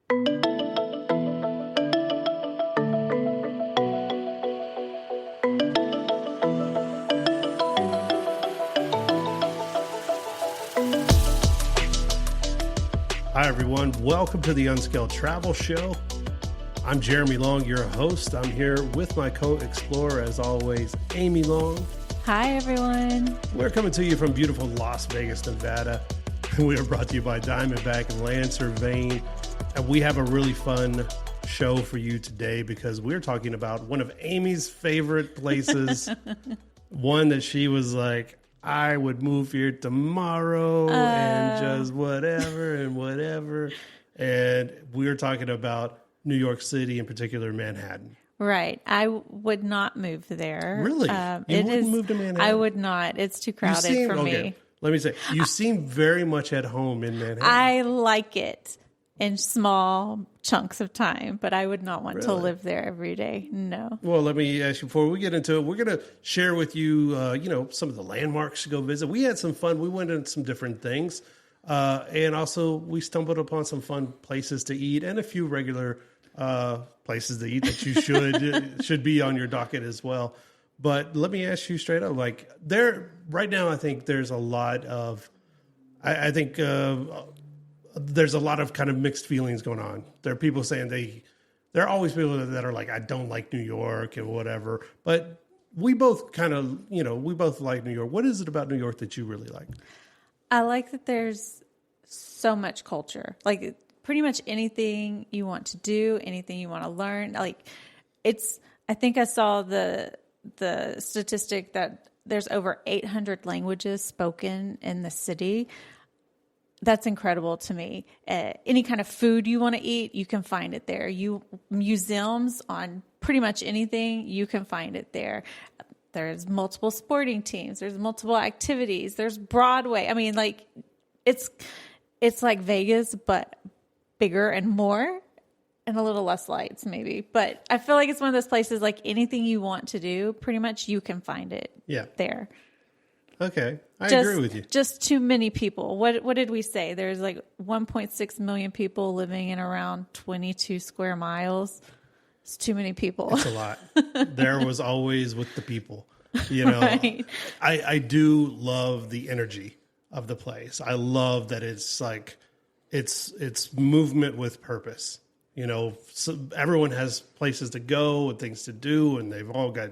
Hi, everyone. Welcome to the Unscaled Travel Show. I'm Jeremy Long, your host. I'm here with my co-explorer, as always, Amy Long. Hi, everyone. We're coming to you from beautiful Las Vegas, Nevada. We are brought to you by Diamondback and Land Surveying. And we have a really fun show for you today because we're talking about one of Amy's favorite places. One that she was like, I would move here tomorrow and just whatever and whatever. And we're talking about New York City, in particular, Manhattan. Right. I would not move there. Really? You wouldn't move to Manhattan? I would not. It's too crowded for me. Let me say, you seem very much at home in Manhattan. I like it in small chunks of time, but I would not want to live there every day. No. Well, let me ask you, before we get into it, we're going to share with you, some of the landmarks to go visit. We had some fun. We went into some different things. And also we stumbled upon some fun places to eat and a few regular places to eat that you should be on your docket as well. But let me ask you straight up, like right now, I think there's a lot of, there's a lot of kind of mixed feelings going on. There are people saying there are always people that are like, I don't like New York and whatever. But we both kind of, we both like New York. What is it about New York that you really like? I like that there's so much culture. Like pretty much anything you want to do, anything you want to learn. Like I think I saw the statistic that there's over 800 languages spoken in the city. That's incredible to me. Any kind of food you want to eat, you can find it there. Museums on pretty much anything, you can find it there. There's multiple sporting teams. There's multiple activities. There's Broadway. I mean, like it's like Vegas, but bigger and more and a little less lights maybe. But I feel like it's one of those places like anything you want to do, pretty much you can find it there. Okay. I agree with you. Just too many people. What did we say? There's like 1.6 million people living in around 22 square miles. It's too many people. It's a lot. There was always with the people, Right. I do love the energy of the place. I love that it's like, it's movement with purpose. So everyone has places to go and things to do, and they've all got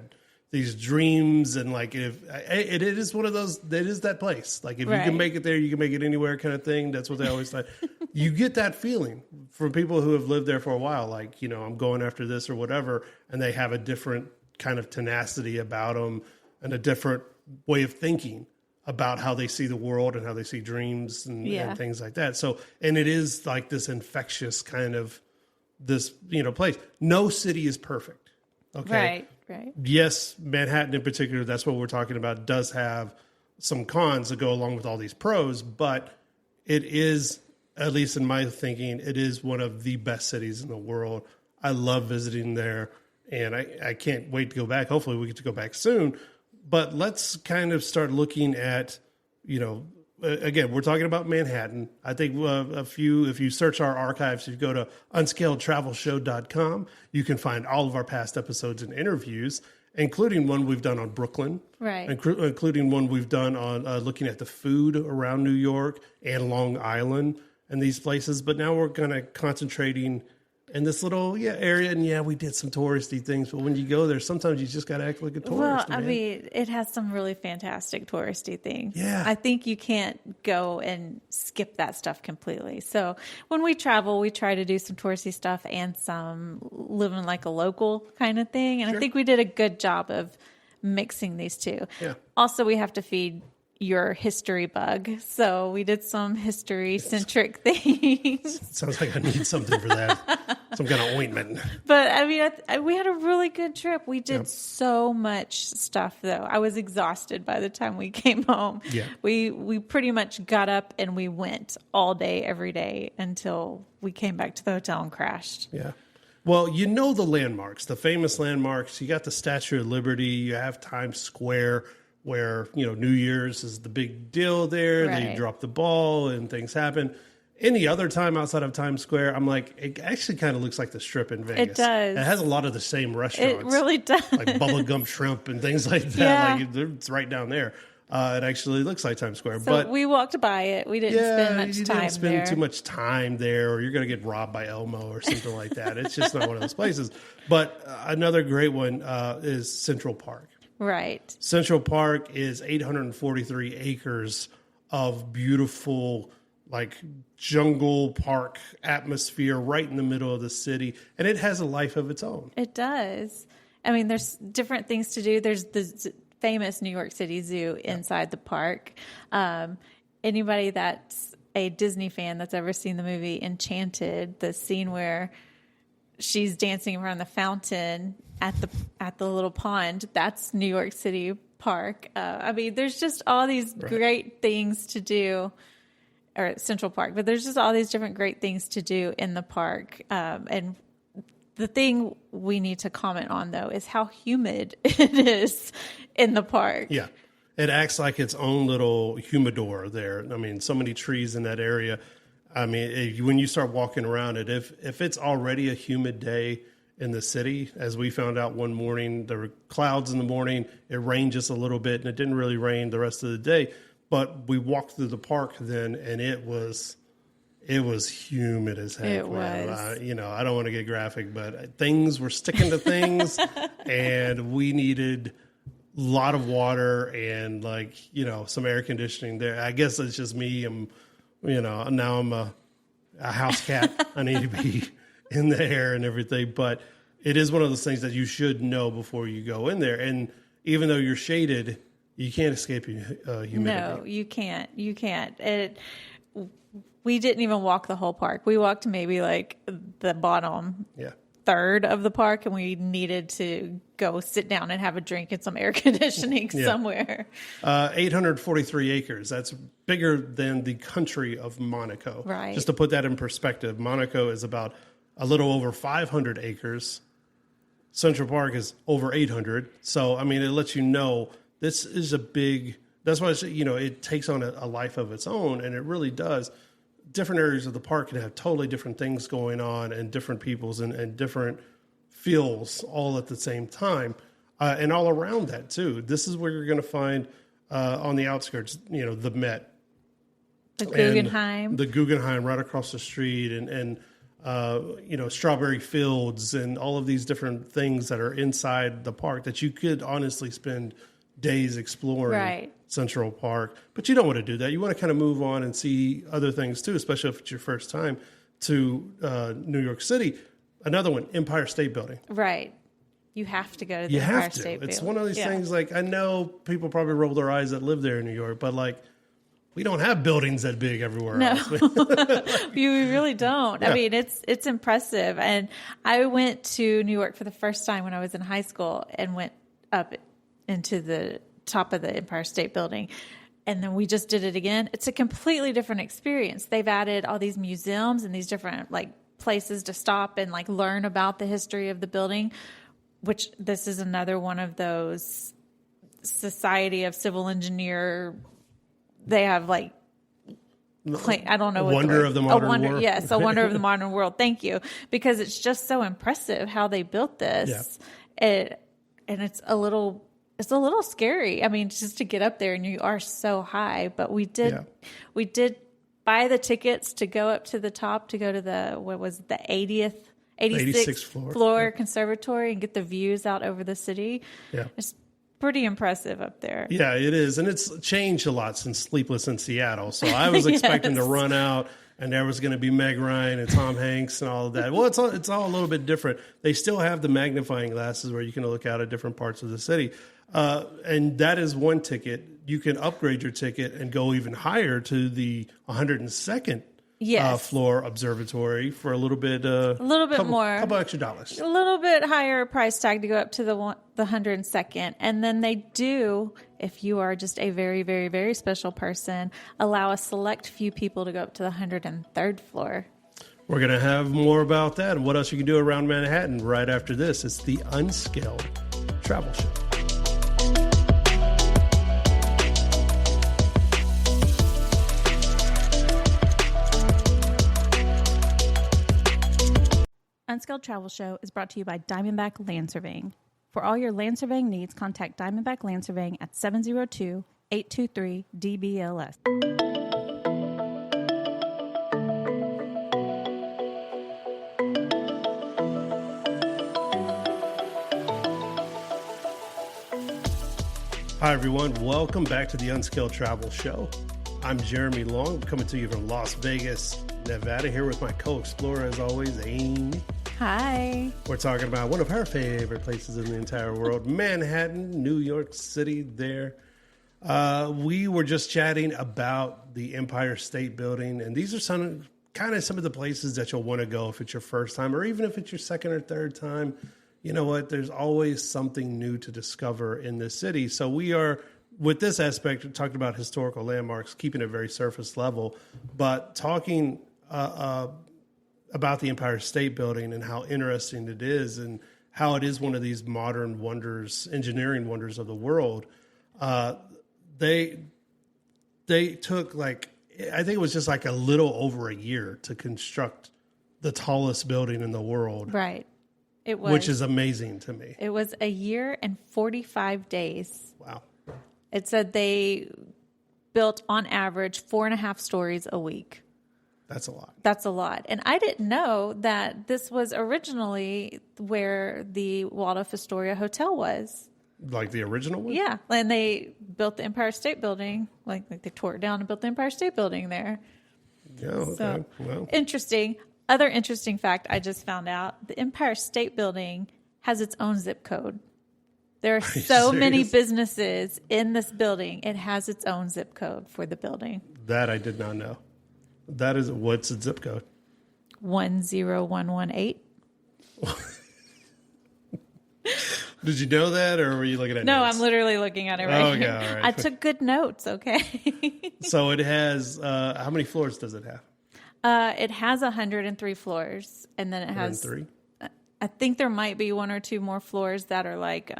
these dreams, and like it is one of those. It is that place. Like if you can make it there, you can make it anywhere, kind of thing. That's what they always say. You get that feeling from people who have lived there for a while. Like I'm going after this or whatever, and they have a different kind of tenacity about them and a different way of thinking about how they see the world and how they see dreams and things like that. So, and it is like this infectious kind of this place. No city is perfect. Okay. Right. Yes, Manhattan in particular, that's what we're talking about, does have some cons that go along with all these pros, but it is, at least in my thinking, it is one of the best cities in the world. I love visiting there, and I can't wait to go back. Hopefully we get to go back soon. But let's kind of start looking at, again, we're talking about Manhattan. I think if you search our archives, if you go to unscaledtravelshow.com, you can find all of our past episodes and interviews, including one we've done on Brooklyn, right? Including one we've done on looking at the food around New York and Long Island and these places. But now we're kind of concentrating in this little area, and we did some touristy things. But when you go there, sometimes you just got to act like a tourist. Well, I mean, it has some really fantastic touristy things. Yeah, I think you can't go and skip that stuff completely. So when we travel, we try to do some touristy stuff and some living like a local kind of thing. And I think we did a good job of mixing these two. Yeah. Also, we have to feed your history bug. So we did some history-centric things. Sounds like I need something for that. Some kind of ointment. But I mean, we had a really good trip. We did so much stuff, though. I was exhausted by the time we came home. Yeah. We pretty much got up and we went all day, every day until we came back to the hotel and crashed. Yeah. Well, the landmarks, the famous landmarks. You got the Statue of Liberty. You have Times Square, where, New Year's is the big deal there. Right. They drop the ball and things happen. Any other time outside of Times Square, I'm like, it actually kind of looks like the Strip in Vegas. It does. It has a lot of the same restaurants. It really does. Like bubblegum shrimp and things like that. Yeah. Like it's right down there. It actually looks like Times Square. So but we walked by it. We didn't spend much you time didn't spend there. too much time there, or you're going to get robbed by Elmo or something like that. It's just not one of those places. But another great one is Central Park. Right. Central Park is 843 acres of beautiful, like jungle park atmosphere right in the middle of the city. And it has a life of its own. It does. I mean, there's different things to do. There's the famous New York City Zoo inside the park. Anybody that's a Disney fan that's ever seen the movie Enchanted, the scene where she's dancing around the fountain at the little pond, that's New York City Park. I mean, there's just all these great things to do, or at Central Park, but there's just all these different great things to do in the park. And the thing we need to comment on, though, is how humid it is in the park. Yeah. It acts like its own little humidor there. I mean, so many trees in that area. I mean, when you start walking around it, if it's already a humid day in the city, as we found out one morning, there were clouds in the morning, it rained just a little bit, and it didn't really rain the rest of the day. But we walked through the park then, and it was humid as heck. It man. was. I don't want to get graphic, but things were sticking to things, and we needed a lot of water and some air conditioning there. I guess it's just me. Now I'm a house cat. I need to be in the air and everything, but it is one of those things that you should know before you go in there. And even though you're shaded, you can't escape humidity. No, you can't. You can't. We didn't even walk the whole park. We walked maybe like the bottom third of the park, and we needed to go sit down and have a drink and some air conditioning somewhere. 843 acres. That's bigger than the country of Monaco. Right. Just to put that in perspective, Monaco is about a little over 500 acres. Central Park is over 800. So, I mean, it lets you know this is a big, that's why it takes on a life of its own, and it really does. Different areas of the park can have totally different things going on, and different peoples and different feels all at the same time. And all around that too. This is where you're going to find on the outskirts, the Met. The Guggenheim. The Guggenheim right across the street, and strawberry fields and all of these different things that are inside the park that you could honestly spend days exploring Central Park. But you don't want to do that. You want to kind of move on and see other things too, especially if it's your first time to New York City. Another one, Empire State Building. Right. You have to go to the Empire State Building. It's one of these things, I know people probably roll their eyes that live there in New York, but we don't have buildings that big everywhere else. You really don't. Yeah. I mean, it's impressive. And I went to New York for the first time when I was in high school and went up into the top of the Empire State Building. And then we just did it again. It's a completely different experience. They've added all these museums and these different places to stop and learn about the history of the building, which this is another one of those Society of Civil Engineer. They have I don't know what Wonder of the Modern World. Yes, a wonder of the modern world. Thank you, because it's just so impressive how they built this. Yeah. And it's a little scary. I mean, just to get up there, and you are so high. But we did buy the tickets to go up to the top to go to the 86th floor conservatory and get the views out over the city. Yeah. It's pretty impressive up there. Yeah, it is. And it's changed a lot since Sleepless in Seattle. So I was expecting to run out and there was going to be Meg Ryan and Tom Hanks and all of that. Well, it's all a little bit different. They still have the magnifying glasses where you can look out at different parts of the city. And that is one ticket. You can upgrade your ticket and go even higher to the 102nd floor observatory for a little bit more, a couple extra dollars, a little bit higher price tag to go up to the 102nd. And then they do, if you are just a very, very, very special person, allow a select few people to go up to the 103rd floor. We're going to have more about that and what else you can do around Manhattan right after this. It's the Unscaled Travel Show. Unscaled Travel Show is brought to you by Diamondback Land Surveying. For all your land surveying needs, contact Diamondback Land Surveying at 702-823-DBLS. Hi, everyone. Welcome back to the Unscaled Travel Show. I'm Jeremy Long, coming to you from Las Vegas, Nevada, here with my co-explorer, as always, Amy. Hi. We're talking about one of her favorite places in the entire world, Manhattan, New York City there. We were just chatting about the Empire State Building, and these are some of the places that you'll want to go if it's your first time, or even if it's your second or third time. You know what? There's always something new to discover in this city. So we are, with this aspect, talking about historical landmarks, keeping it very surface level, but talking about the Empire State Building and how interesting it is and how it is one of these modern wonders, engineering wonders of the world. They took I think it was just like a little over a year to construct the tallest building in the world. Right. It was. Which is amazing to me. It was a year and 45 days. Wow. It said they built on average 4.5 stories a week. That's a lot. That's a lot. And I didn't know that this was originally where the Waldorf Astoria Hotel was. Like the original one? Yeah. And they built the Empire State Building. Like they tore it down and built the Empire State Building there. Yeah, okay. So, well. interesting. Other interesting fact I just found out, the Empire State Building has its own zip code. There are so many businesses in this building. It has its own zip code for the building. That I did not know. That is, what's the zip code? 10118. Did you know that, or were you looking at No, notes? I'm literally looking at it right here. All right. I took good notes, okay? So it has, how many floors does it have? It has 103 floors, and then it has 103? I think there might be one or two more floors that are like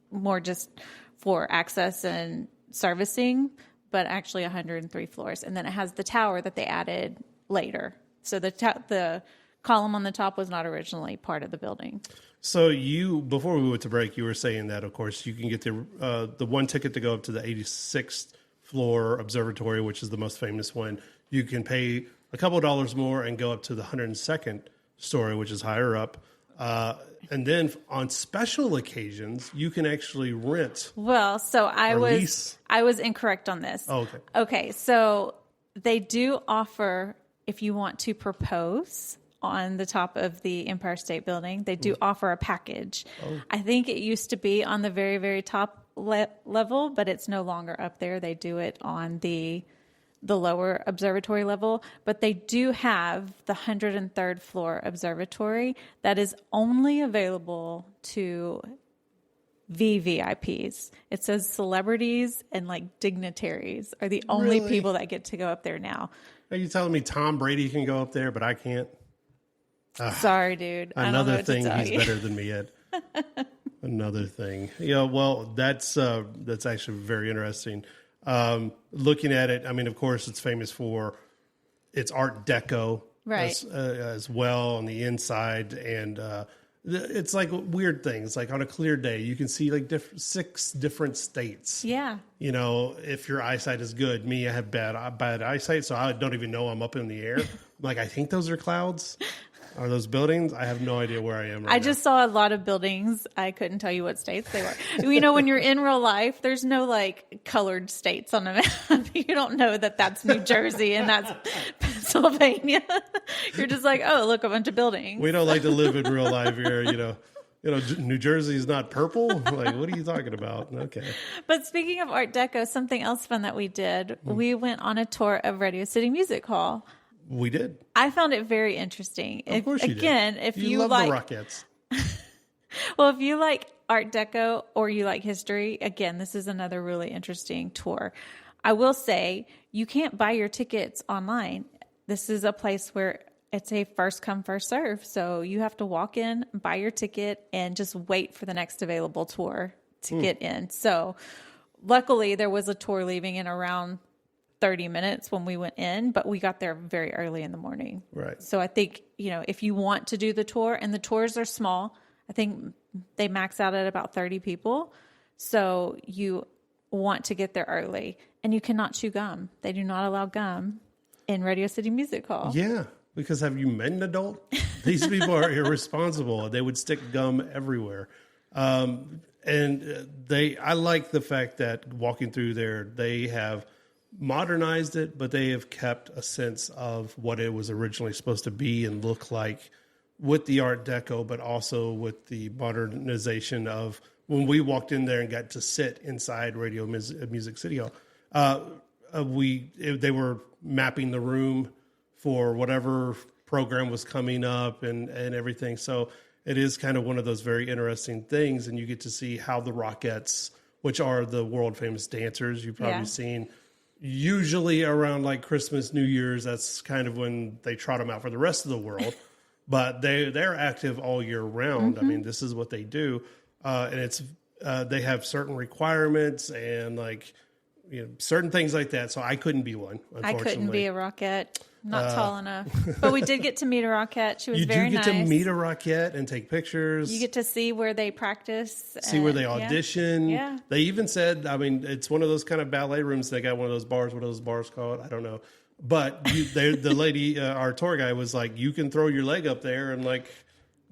more just for access and servicing, but actually 103 floors. And then it has the tower that they added later. So the column on the top was not originally part of the building. So before we went to break, you were saying that, of course, you can get the one ticket to go up to the 86th floor observatory, which is the most famous one. You can pay a couple of dollars more and go up to the 102nd story, which is higher up. And then on special occasions, you can actually rent. Well, so I was incorrect on this. Oh, okay. Okay, so they do offer, if you want to propose on the top of the Empire State Building, they do offer a package. Oh. I think it used to be on the very, very top level, but it's no longer up there. They do it on the lower observatory level, but they do have the 103rd floor observatory that is only available to VVIPs. It says celebrities and like dignitaries are the only people that get to go up there now. Are you telling me Tom Brady can go up there, but I can't? Sorry, dude. Another thing he's better than me at. Another thing. Yeah, well, that's actually very interesting. Looking at it, I mean, of course, it's famous for its Art Deco, right, as well on the inside, and it's like weird things. Like on a clear day, you can see like 6 different states. Yeah, you know, if your eyesight is good. Me, I have bad eyesight, so I don't even know I'm up in the air. I'm like, I think those are clouds. Are those buildings? I have no idea where I am right now. I just saw a lot of buildings. I couldn't tell you what states they were. You know, when you're in real life, there's no like colored states on a map. You don't know that that's New Jersey and that's Pennsylvania. You're just like, oh, look, a bunch of buildings. We don't like to live in real life here, you know. New Jersey is not purple? Like, what are you talking about? Okay. But speaking of Art Deco, something else fun that we did, we went on a tour of Radio City Music Hall. We did. I found it very interesting. Of course you did. If you love like the Rockettes. Well, if you like Art Deco or you like history, again, this is another really interesting tour. I will say you can't buy your tickets online. This is a place where it's a first come, first serve. So you have to walk in, buy your ticket, and just wait for the next available tour to get in. So luckily there was a tour leaving in around 30 minutes when we went in, but we got there very early in the morning. Right. So I think, if you want to do the tour, and the tours are small, I think they max out at about 30 people. So you want to get there early, and you cannot chew gum. They do not allow gum in Radio City Music Hall. Yeah. Because have you met an adult? These people are irresponsible. They would stick gum everywhere. I like the fact that walking through there, they have modernized it, but they have kept a sense of what it was originally supposed to be and look like with the Art Deco, but also with the modernization of when we walked in there and got to sit inside Radio Music City Hall. They were mapping the room for whatever program was coming up and everything. So it is kind of one of those very interesting things. And you get to see how the Rockettes, which are the world famous dancers you've probably seen, usually around like Christmas, New Year's, that's kind of when they trot them out for the rest of the world. But they're active all year round. I mean, this is what they do. And it's they have certain requirements and certain things like that. So I couldn't be one, unfortunately. I couldn't be a Rockette. Not tall enough. But we did get to meet a Rockette. She was very nice. You do get to meet a Rockette and take pictures. You get to see where they practice. See where they audition. Yeah. They even said, it's one of those kind of ballet rooms. They got one of those bars. What are those bars called? I don't know. But the lady, our tour guy was like, you can throw your leg up there and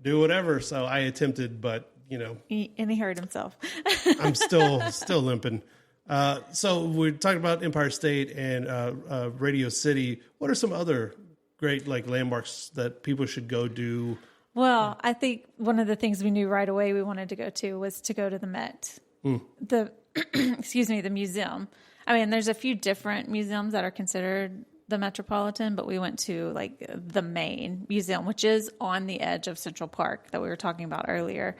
do whatever. So I attempted, but And he hurt himself. I'm still limping. So we're talking about Empire State and Radio City. What are some other great landmarks that people should go do? Well, I think one of the things we knew right away we wanted to go to was to go to the Met, the museum. I mean, there's a few different museums that are considered the Metropolitan, but we went to the main museum, which is on the edge of Central Park that we were talking about earlier.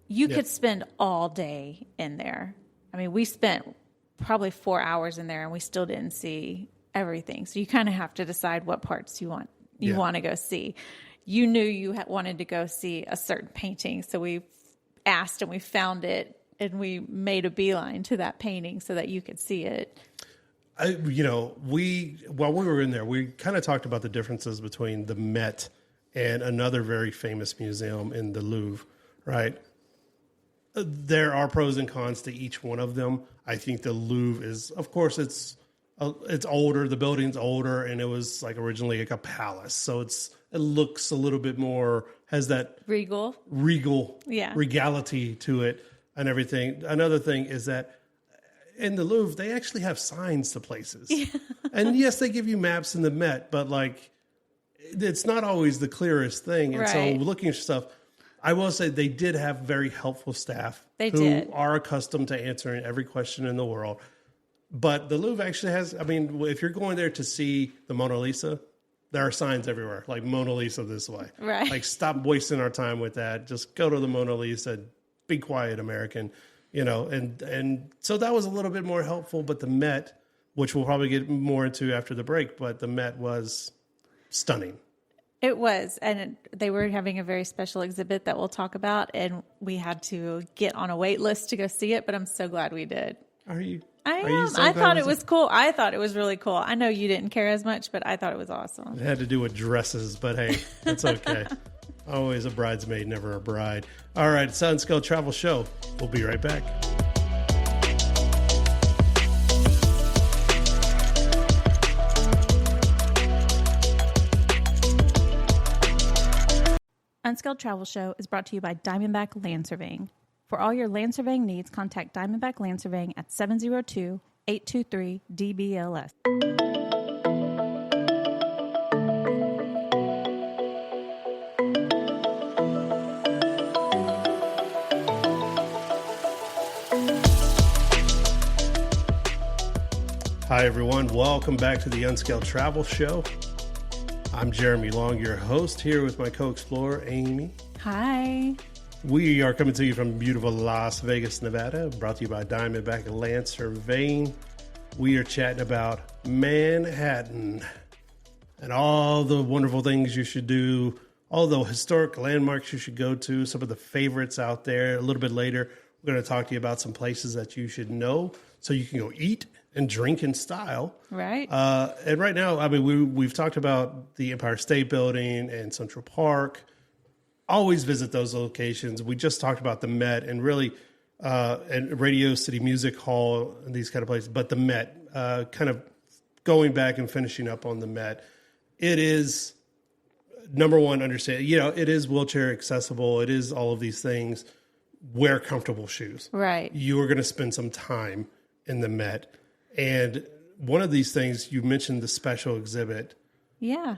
You could spend all day in there. I mean, we spent probably 4 hours in there and we still didn't see everything. So you kind of have to decide what parts you want to go see. You knew you wanted to go see a certain painting. So we asked and we found it and we made a beeline to that painting so that you could see it. While we were in there, we kind of talked about the differences between the Met and another very famous museum in the Louvre, right? There are pros and cons to each one of them. I think the Louvre is, of course, it's older. The building's older, and it was originally a palace, so it looks a little bit more, has that regal regality to it and everything. Another thing is that in the Louvre they actually have signs to places, and yes, they give you maps in the Met, but it's not always the clearest thing. And so looking at stuff. I will say they did have very helpful staff who are accustomed to answering every question in the world. But the Louvre actually has, if you're going there to see the Mona Lisa, there are signs everywhere, like Mona Lisa this way. Right. Stop wasting our time with that. Just go to the Mona Lisa, be quiet, American, and so that was a little bit more helpful. But the Met, which we'll probably get more into after the break, but the Met was stunning. It was, and they were having a very special exhibit that we'll talk about, and we had to get on a wait list to go see it, but I'm so glad we did. Are you? I am. I thought it was cool. I thought it was really cool. I know you didn't care as much, but I thought it was awesome. It had to do with dresses, but hey, that's okay. Always a bridesmaid, never a bride. All right, it's Unscaled Travel Show. We'll be right back. Unscaled Travel Show is brought to you by Diamondback Land Surveying. For all your land surveying needs, contact Diamondback Land Surveying at 702-823-DBLS. Hi, everyone. Welcome back to the Unscaled Travel Show. I'm Jeremy Long, your host, here with my co-explorer, Amy. Hi. We are coming to you from beautiful Las Vegas, Nevada, brought to you by Diamondback Land Surveying. We are chatting about Manhattan and all the wonderful things you should do, all the historic landmarks you should go to, some of the favorites out there. A little bit later, we're going to talk to you about some places that you should know so you can go eat and drink in style. Right. And right now, I mean, we've talked about the Empire State Building and Central Park. Always visit those locations. We just talked about the Met and really, and Radio City Music Hall and these kind of places. But the Met, kind of going back and finishing up on the Met, it is number one. Understand, it is wheelchair accessible. It is all of these things. Wear comfortable shoes. Right. You are going to spend some time in the Met. And one of these things, you mentioned the special exhibit. Yeah.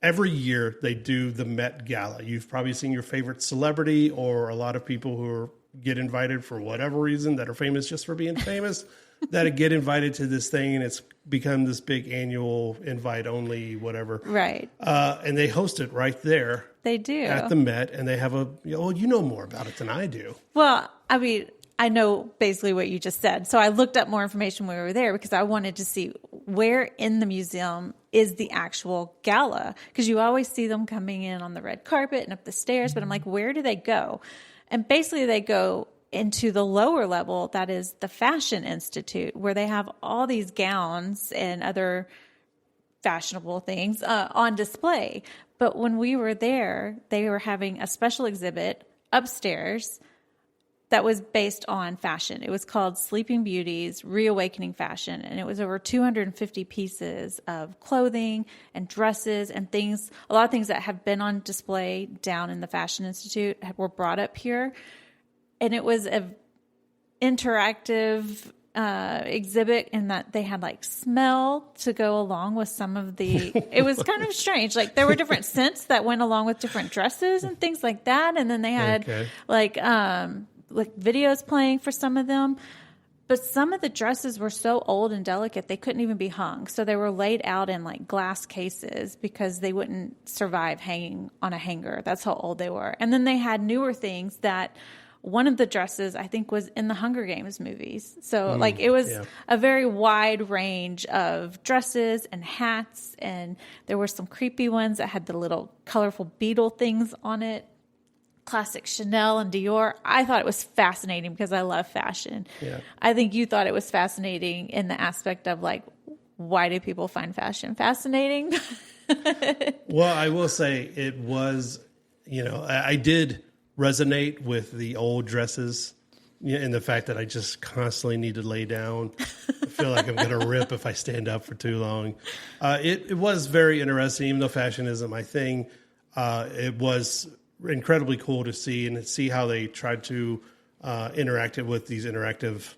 Every year they do the Met Gala. You've probably seen your favorite celebrity or a lot of people who get invited for whatever reason that are famous just for being famous that get invited to this thing, and it's become this big annual invite only, whatever. Right. And they host it right there. They do. At the Met, and they have you know more about it than I do. Well, I mean, I know basically what you just said. So I looked up more information when we were there because I wanted to see where in the museum is the actual gala. Because you always see them coming in on the red carpet and up the stairs. But I'm like, where do they go? And basically they go into the lower level, that is the Fashion Institute, where they have all these gowns and other fashionable things on display. But when we were there, they were having a special exhibit upstairs that was based on fashion. It was called Sleeping Beauties, Reawakening Fashion. And it was over 250 pieces of clothing and dresses and things, a lot of things that have been on display down in the Fashion Institute were brought up here. And it was an interactive exhibit in that they had like smell to go along with some of the, it was kind of strange. Like there were different scents that went along with different dresses and things like that. And then they had like videos playing for some of them. But some of the dresses were so old and delicate, they couldn't even be hung. So they were laid out in like glass cases because they wouldn't survive hanging on a hanger. That's how old they were. And then they had newer things that one of the dresses, I think, was in the Hunger Games movies. So, it was a very wide range of dresses and hats. And there were some creepy ones that had the little colorful beetle things on it. Classic Chanel and Dior. I thought it was fascinating because I love fashion. Yeah. I think you thought it was fascinating in the aspect of, like, why do people find fashion fascinating? Well, I will say it was, I did resonate with the old dresses and the fact that I just constantly need to lay down. I feel like I'm going to rip if I stand up for too long. It was very interesting, even though fashion isn't my thing. It was incredibly cool to see how they tried to interact it with these interactive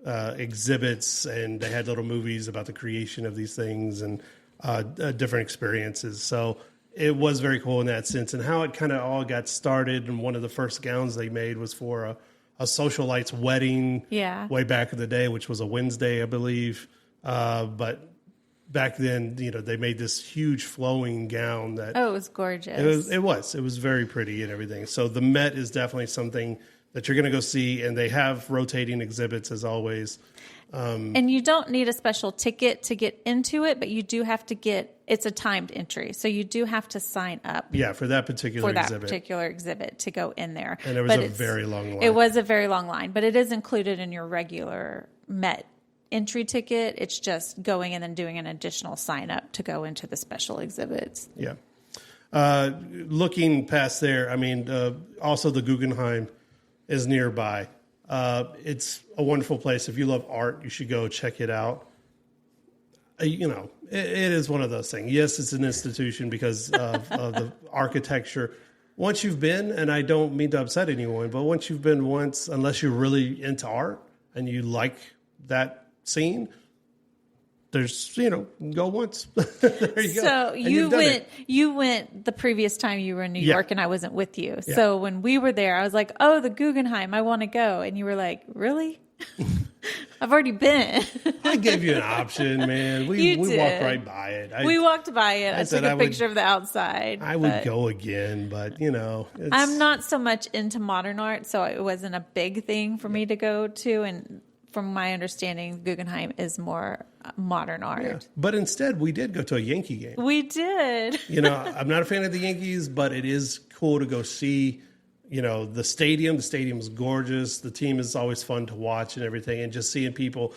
exhibits, and they had little movies about the creation of these things and different experiences. So it was very cool in that sense, and how it kind of all got started. And one of the first gowns they made was for a socialite's wedding way back in the day, which was a Wednesday, I believe. But back then, they made this huge flowing gown that it was gorgeous. It was very pretty and everything. So the Met is definitely something that you're going to go see, and they have rotating exhibits as always. And you don't need a special ticket to get into it, but you do have to it's a timed entry. So you do have to sign up. Yeah, for that particular exhibit to go in there. And it was a very long line. It was a very long line, but it is included in your regular Met entry ticket. It's just going and then doing an additional sign up to go into the special exhibits. Yeah. Looking past there, I mean, also the Guggenheim is nearby. It's a wonderful place. If you love art, you should go check it out. It is one of those things. Yes, it's an institution because of the architecture. Once you've been, and I don't mean to upset anyone, but once you've been once, unless you're really into art and you like that scene, there's, go once. There you go. So you went the previous time you were in New York and I wasn't with you. Yeah. So when we were there, I was like, oh, the Guggenheim, I want to go. And you were like, really? I've already been. I gave you an option, man. We walked right by it. We walked by it. I took a picture of the outside. I would go again, but I'm not so much into modern art, so it wasn't a big thing for me to go to. And from my understanding, Guggenheim is more modern art. Yeah. But instead, we did go to a Yankee game. We did. I'm not a fan of the Yankees, but it is cool to go see, the stadium. The stadium is gorgeous. The team is always fun to watch and everything. And just seeing people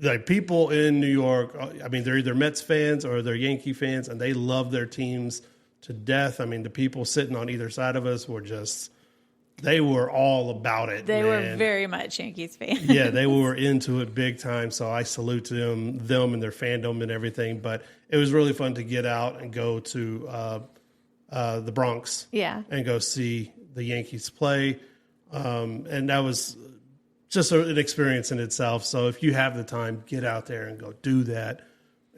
like people in New York, I mean, they're either Mets fans or they're Yankee fans, and they love their teams to death. I mean, the people sitting on either side of us were just, they were all about it. They were very much Yankees fans. Yeah, they were into it big time. So I salute to them and their fandom and everything. But it was really fun to get out and go to the Bronx. Yeah. And go see the Yankees play. And that was just an experience in itself. So if you have the time, get out there and go do that.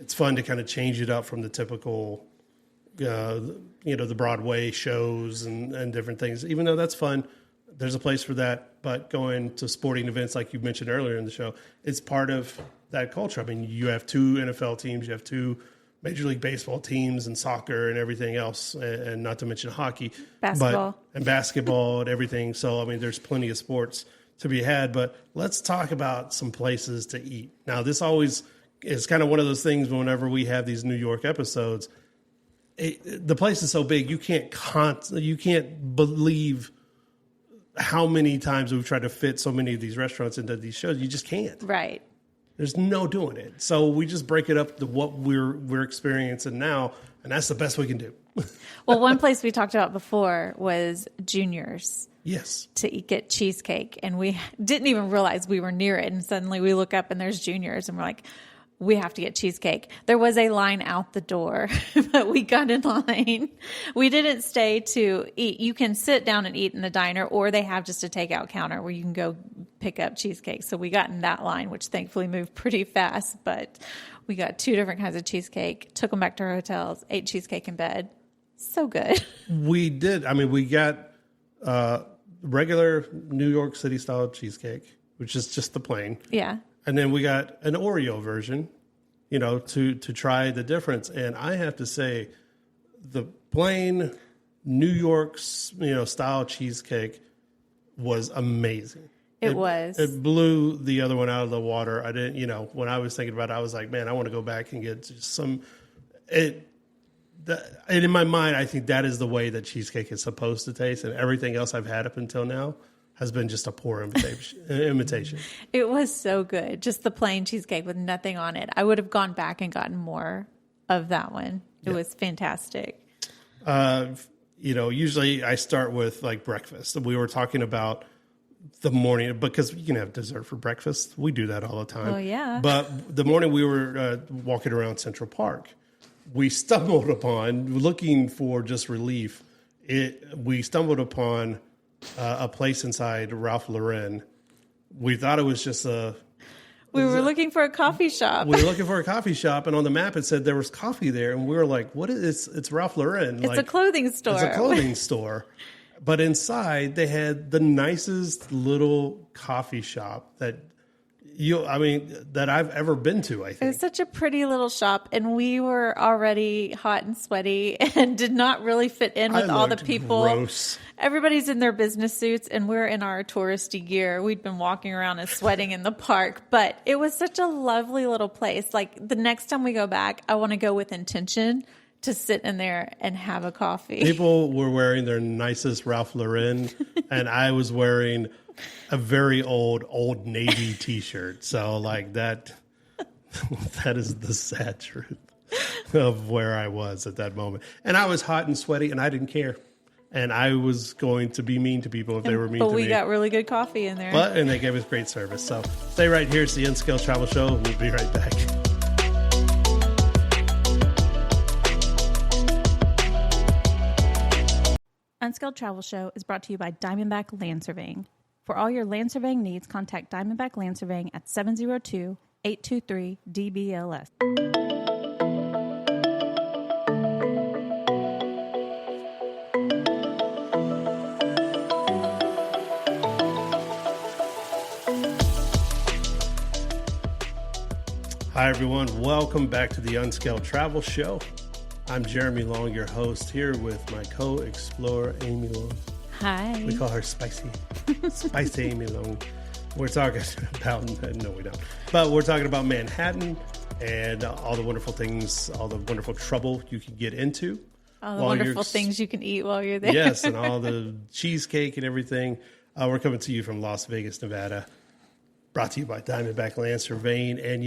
It's fun to kind of change it up from the typical, the Broadway shows and different things. Even though that's fun, there's a place for that. But going to sporting events, like you mentioned earlier in the show, it's part of that culture. I mean, you have 2 NFL teams, you have 2 Major League Baseball teams and soccer and everything else, and not to mention hockey. Basketball. And basketball and everything. So, I mean, there's plenty of sports to be had. But let's talk about some places to eat. Now, this always is kind of one of those things whenever we have these New York episodes. The place is so big, you can't believe how many times we've tried to fit so many of these restaurants into these shows. You just can't. Right. There's no doing it. So we just break it up to what we're experiencing now, and that's the best we can do. Well, one place we talked about before was Junior's. Yes. To get cheesecake, and we didn't even realize we were near it, and suddenly we look up and there's Junior's, and we're like, we have to get cheesecake. There was a line out the door, but we got in line. We didn't stay to eat. You can sit down and eat in the diner, or they have just a takeout counter where you can go pick up cheesecake. So we got in that line, which thankfully moved pretty fast, but we got 2 different kinds of cheesecake, took them back to our hotels, ate cheesecake in bed. So good. We did. I mean, we got regular New York City style cheesecake, which is just the plain. Yeah. And then we got an Oreo version, to try the difference. And I have to say, the plain New York, style cheesecake was amazing. It was. It blew the other one out of the water. I didn't, when I was thinking about it, I was like, man, I want to go back and get some. And in my mind, I think that is the way that cheesecake is supposed to taste. And everything else I've had up until now has been just a poor imitation. It was so good. Just the plain cheesecake with nothing on it. I would have gone back and gotten more of that one. It was fantastic. Usually I start with like breakfast. We were talking about the morning because you can have dessert for breakfast. We do that all the time. Oh, yeah. But the morning we were walking around Central Park, we stumbled upon, looking for just relief, we stumbled upon a place inside Ralph Lauren. We thought it was just we were looking for a coffee shop. We were looking for a coffee shop, and on the map it said there was coffee there, and we were like, "What is? It's Ralph Lauren. It's a clothing store. It's a clothing store." But inside they had the nicest little coffee shop that I've ever been to, I think. It was such a pretty little shop, and we were already hot and sweaty and did not really fit in with all the people. Gross. Everybody's in their business suits, and we're in our touristy gear. We'd been walking around and sweating in the park, but it was such a lovely little place. Like, the next time we go back, I want to go with intention to sit in there and have a coffee. People were wearing their nicest Ralph Lauren, and I was wearing a very Old Navy t-shirt. So like that is the sad truth of where I was at that moment. And I was hot and sweaty and I didn't care. And I was going to be mean to people if they were mean to me. But we got really good coffee in there. And they gave us great service. So stay right here. It's the Unscaled Travel Show. We'll be right back. Unscaled Travel Show is brought to you by Diamondback Land Surveying. For all your land surveying needs, contact Diamondback Land Surveying at 702-823-DBLS. Hi, everyone. Welcome back to the Unscaled Travel Show. I'm Jeremy Long, your host, here with my co-explorer, Amy Long. Hi. We call her Spicy. Spicy Amy Long. We're talking about, no, we don't. But we're talking about Manhattan and all the wonderful things, all the wonderful trouble you can get into. All the wonderful things you can eat while you're there. Yes, and all the cheesecake and everything. We're coming to you from Las Vegas, Nevada. brought to you by Diamondback Land Surveying. And,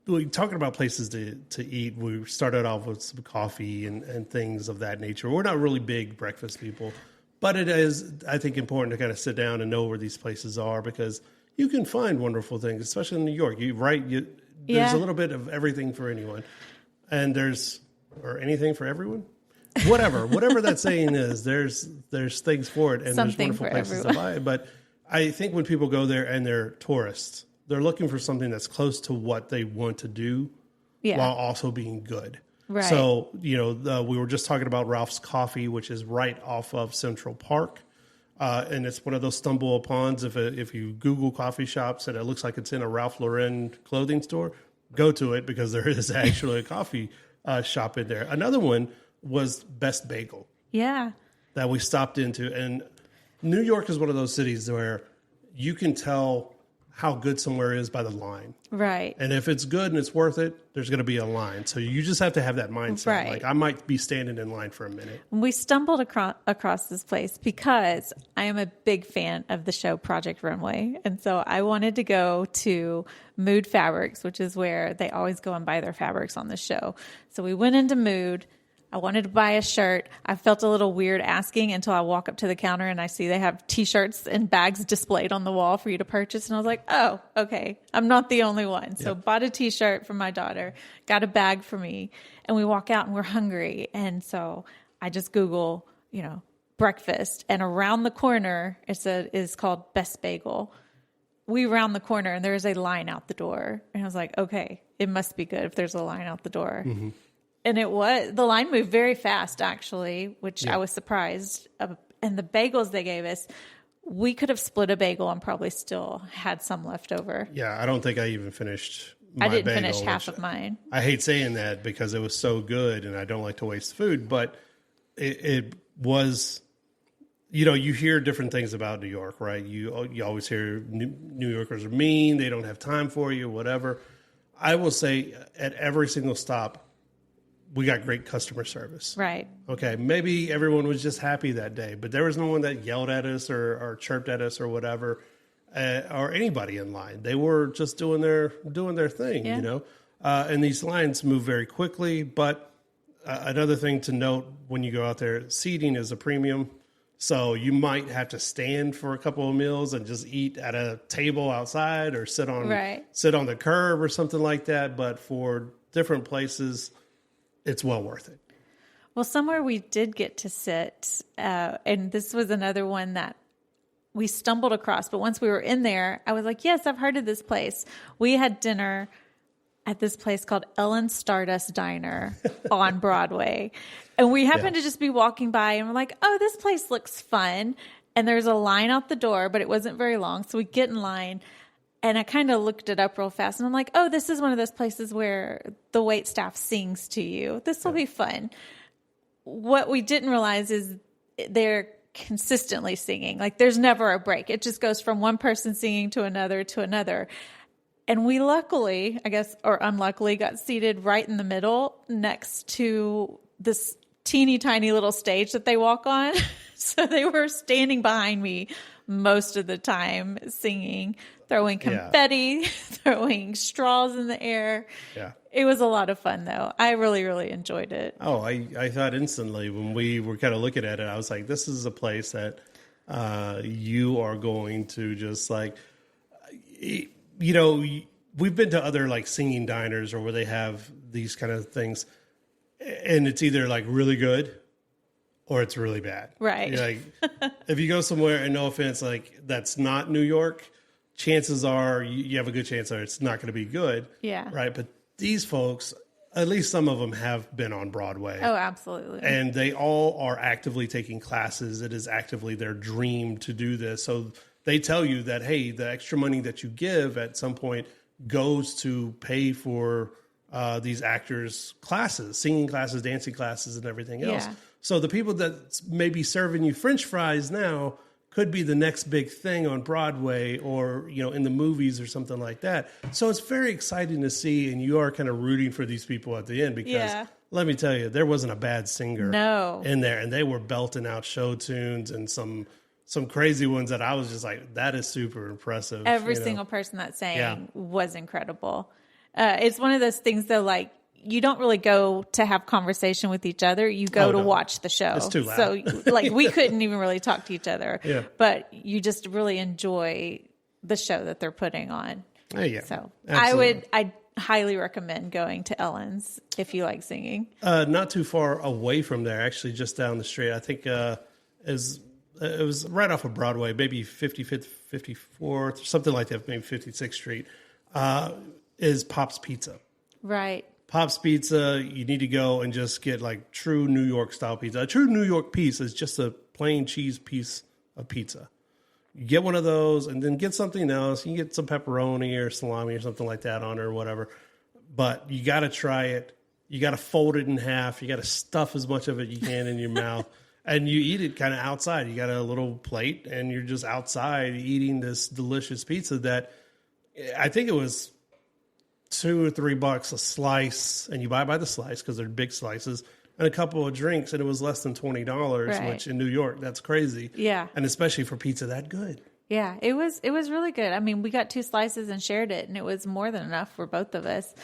we're talking about places to eat. We started off with some coffee and things of that nature. We're not really big breakfast people, but it is, I think, important to kind of sit down and know where these places are, because you can find wonderful things, especially in New York. There's a little bit of everything for anyone. And or anything for everyone? Whatever that saying is, there's things for it, and something there's wonderful places to buy it. But I think when people go there and they're tourists, they're looking for something that's close to what they want to do, while also being good. Right. So, we were just talking about Ralph's Coffee, which is right off of Central Park. And it's one of those stumble upons. If you Google coffee shops and it looks like it's in a Ralph Lauren clothing store, go to it, because there is actually a coffee shop in there. Another one was Best Bagel. Yeah. That we stopped into. And New York is one of those cities where you can tell how good somewhere is by the line. Right. And if it's good and it's worth it, there's going to be a line. So you just have to have that mindset. Right. Like, I might be standing in line for a minute. We stumbled across this place because I am a big fan of the show Project Runway. And so I wanted to go to Mood Fabrics, which is where they always go and buy their fabrics on the show. So we went into Mood. I wanted to buy a shirt. I felt a little weird asking until I walk up to the counter and I see they have T-shirts and bags displayed on the wall for you to purchase. And I was like, oh, okay. I'm not the only one. So bought a T-shirt for my daughter, got a bag for me, and we walk out and we're hungry. And so I just Google, breakfast, and around the corner is called Best Bagel. We round the corner and there's a line out the door. And I was like, okay, it must be good if there's a line out the door. Mm-hmm. And the line moved very fast, actually, which I was surprised. And the bagels they gave us, we could have split a bagel and probably still had some left over. Yeah, I don't think I even finished my bagel. I didn't bagel, finish half of mine. I hate saying that because it was so good and I don't like to waste food. But it was, you hear different things about New York, right? You always hear New Yorkers are mean, they don't have time for you, whatever. I will say at every single stop, we got great customer service. Right. Okay. Maybe everyone was just happy that day, but there was no one that yelled at us or chirped at us or whatever, or anybody in line. They were just doing their thing, and these lines move very quickly. But another thing to note when you go out there, seating is a premium. So you might have to stand for a couple of meals and just eat at a table outside or sit on the curb or something like that. But for different places, it's well worth it. Well, somewhere we did get to sit, and this was another one that we stumbled across. But once we were in there, I was like, yes, I've heard of this place. We had dinner at this place called Ellen's Stardust Diner on Broadway. And we happened to just be walking by, and we're like, oh, this place looks fun. And there's a line out the door, but it wasn't very long. So we get in line. And I kind of looked it up real fast, and I'm like, oh, this is one of those places where the wait staff sings to you. This will be fun. What we didn't realize is they're consistently singing. Like, there's never a break. It just goes from one person singing to another to another. And we luckily, I guess, or unluckily, got seated right in the middle next to this teeny tiny little stage that they walk on. So they were standing behind me most of the time singing, throwing confetti, throwing straws in the air. Yeah. It was a lot of fun, though. I really, really enjoyed it. Oh, I thought instantly when we were kind of looking at it, I was like, this is a place that you are going to just like, we've been to other like singing diners or where they have these kind of things, and it's either like really good or it's really bad. Right. Like, if you go somewhere, and no offense, like that's not New York, chances are you have a good chance that it's not going to be good. Yeah. Right. But these folks, at least some of them have been on Broadway. Oh, absolutely. And they all are actively taking classes. It is actively their dream to do this. So they tell you that, hey, the extra money that you give at some point goes to pay for these actors' classes, singing classes, dancing classes, and everything else. Yeah. So the people that may be serving you French fries now could be the next big thing on Broadway or, in the movies or something like that. So it's very exciting to see, and you are kind of rooting for these people at the end because let me tell you, there wasn't a bad singer in there, and they were belting out show tunes and some some crazy ones that I was just like, that is super impressive. Every single person that sang was incredible. It's one of those things though, like you don't really go to have conversation with each other. You go to watch the show. It's too loud. So like we couldn't even really talk to each other, but you just really enjoy the show that they're putting on. Yeah. So absolutely. I highly recommend going to Ellen's if you like singing. Not too far away from there, actually, just down the street. I think it was right off of Broadway, maybe 55th, 54th, something like that, maybe 56th Street, is Pop's Pizza. Right. Pop's Pizza, you need to go and just get like true New York style pizza. A true New York piece is just a plain cheese piece of pizza. You get one of those and then get something else. You can get some pepperoni or salami or something like that on it or whatever. But you got to try it. You got to fold it in half. You got to stuff as much of it you can in your mouth. And you eat it kind of outside. You got a little plate and you're just outside eating this delicious pizza that I think it was $2 or $3 a slice. And you buy by the slice because they're big slices. And a couple of drinks, and it was less than $20, which in New York, that's crazy. Yeah. And especially for pizza that good. Yeah, it was really good. I mean, we got 2 slices and shared it, and it was more than enough for both of us.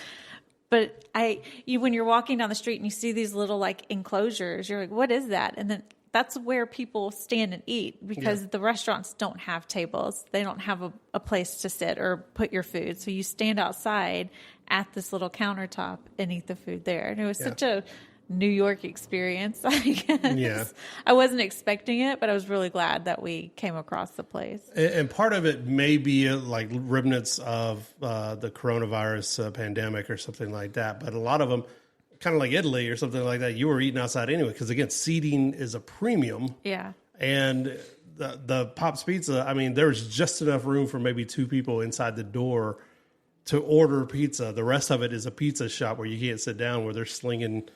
But when you're walking down the street and you see these little like enclosures, you're like, what is that? And then that's where people stand and eat because the restaurants don't have tables. They don't have a place to sit or put your food. So you stand outside at this little countertop and eat the food there. And it was such a New York experience, I guess. Yeah. I wasn't expecting it, but I was really glad that we came across the place. And part of it may be like remnants of the coronavirus pandemic or something like that. But a lot of them, kind of like Italy or something like that, you were eating outside anyway. Because again, seating is a premium. Yeah. And the Pop's Pizza, I mean, there was just enough room for maybe 2 people inside the door to order pizza. The rest of it is a pizza shop where you can't sit down, where they're slinging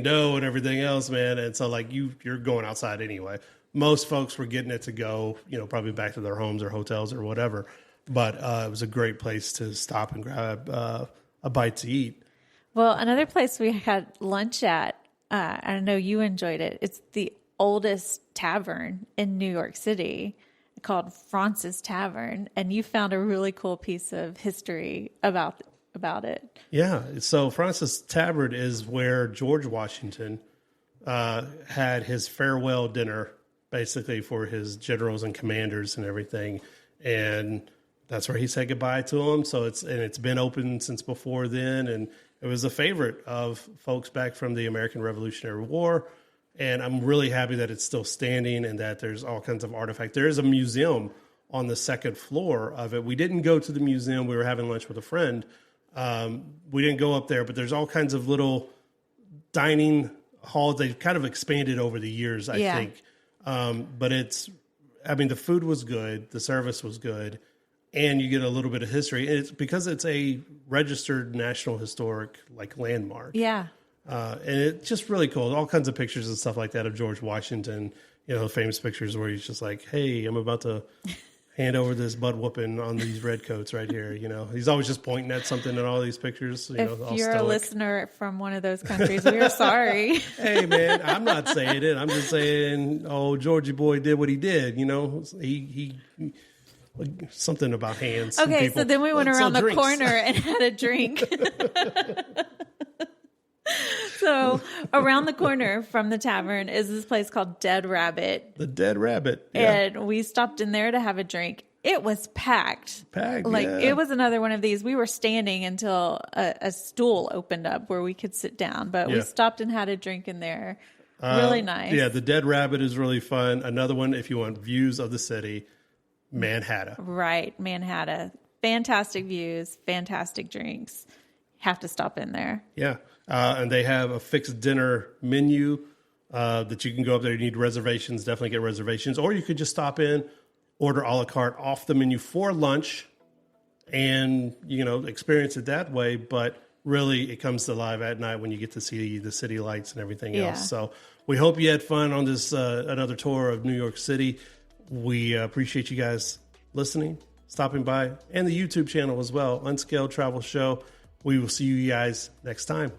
dough and everything else, man. And so like you're going outside anyway. Most folks were getting it to go, probably back to their homes or hotels or whatever. But it was a great place to stop and grab a bite to eat. Well, another place we had lunch at, I know you enjoyed it. It's the oldest tavern in New York City called France's Tavern. And you found a really cool piece of history about it. Yeah. So France's Tavern is where George Washington had his farewell dinner, basically for his generals and commanders and everything. And that's where he said goodbye to them. So it's been open since before then. And it was a favorite of folks back from the American Revolutionary War. And I'm really happy that it's still standing and that there's all kinds of artifacts. There is a museum on the second floor of it. We didn't go to the museum. We were having lunch with a friend. We didn't go up there, but there's all kinds of little dining halls. They've kind of expanded over the years, I think. But the food was good. The service was good. And you get a little bit of history. And it's because it's a registered National Historic landmark. Yeah. And it's just really cool. All kinds of pictures and stuff like that of George Washington, famous pictures where he's just like, hey, I'm about to hand over this butt whooping on these red coats right here. He's always just pointing at something in all these pictures. If you're a listener from one of those countries, we're sorry. Hey, man, I'm not saying it. I'm just saying, Georgie boy did what he did. He something about hands. Okay, so then we went around the corner and had a drink. So around the corner from the tavern is this place called Dead Rabbit. The Dead Rabbit. Yeah. And we stopped in there to have a drink. It was packed. It was another one of these. We were standing until a stool opened up where we could sit down. But we stopped and had a drink in there. Really nice. Yeah, the Dead Rabbit is really fun. Another one, if you want views of the city, Manhattan. Right, Manhattan. Fantastic views, fantastic drinks. Have to stop in there. Yeah. And they have a fixed dinner menu that you can go up there. You need reservations, definitely get reservations. Or you could just stop in, order a la carte off the menu for lunch and, experience it that way. But really, it comes to live at night when you get to see the city lights and everything else. So we hope you had fun on this another tour of New York City. We appreciate you guys listening, stopping by, and the YouTube channel as well, Unscaled Travel Show. We will see you guys next time.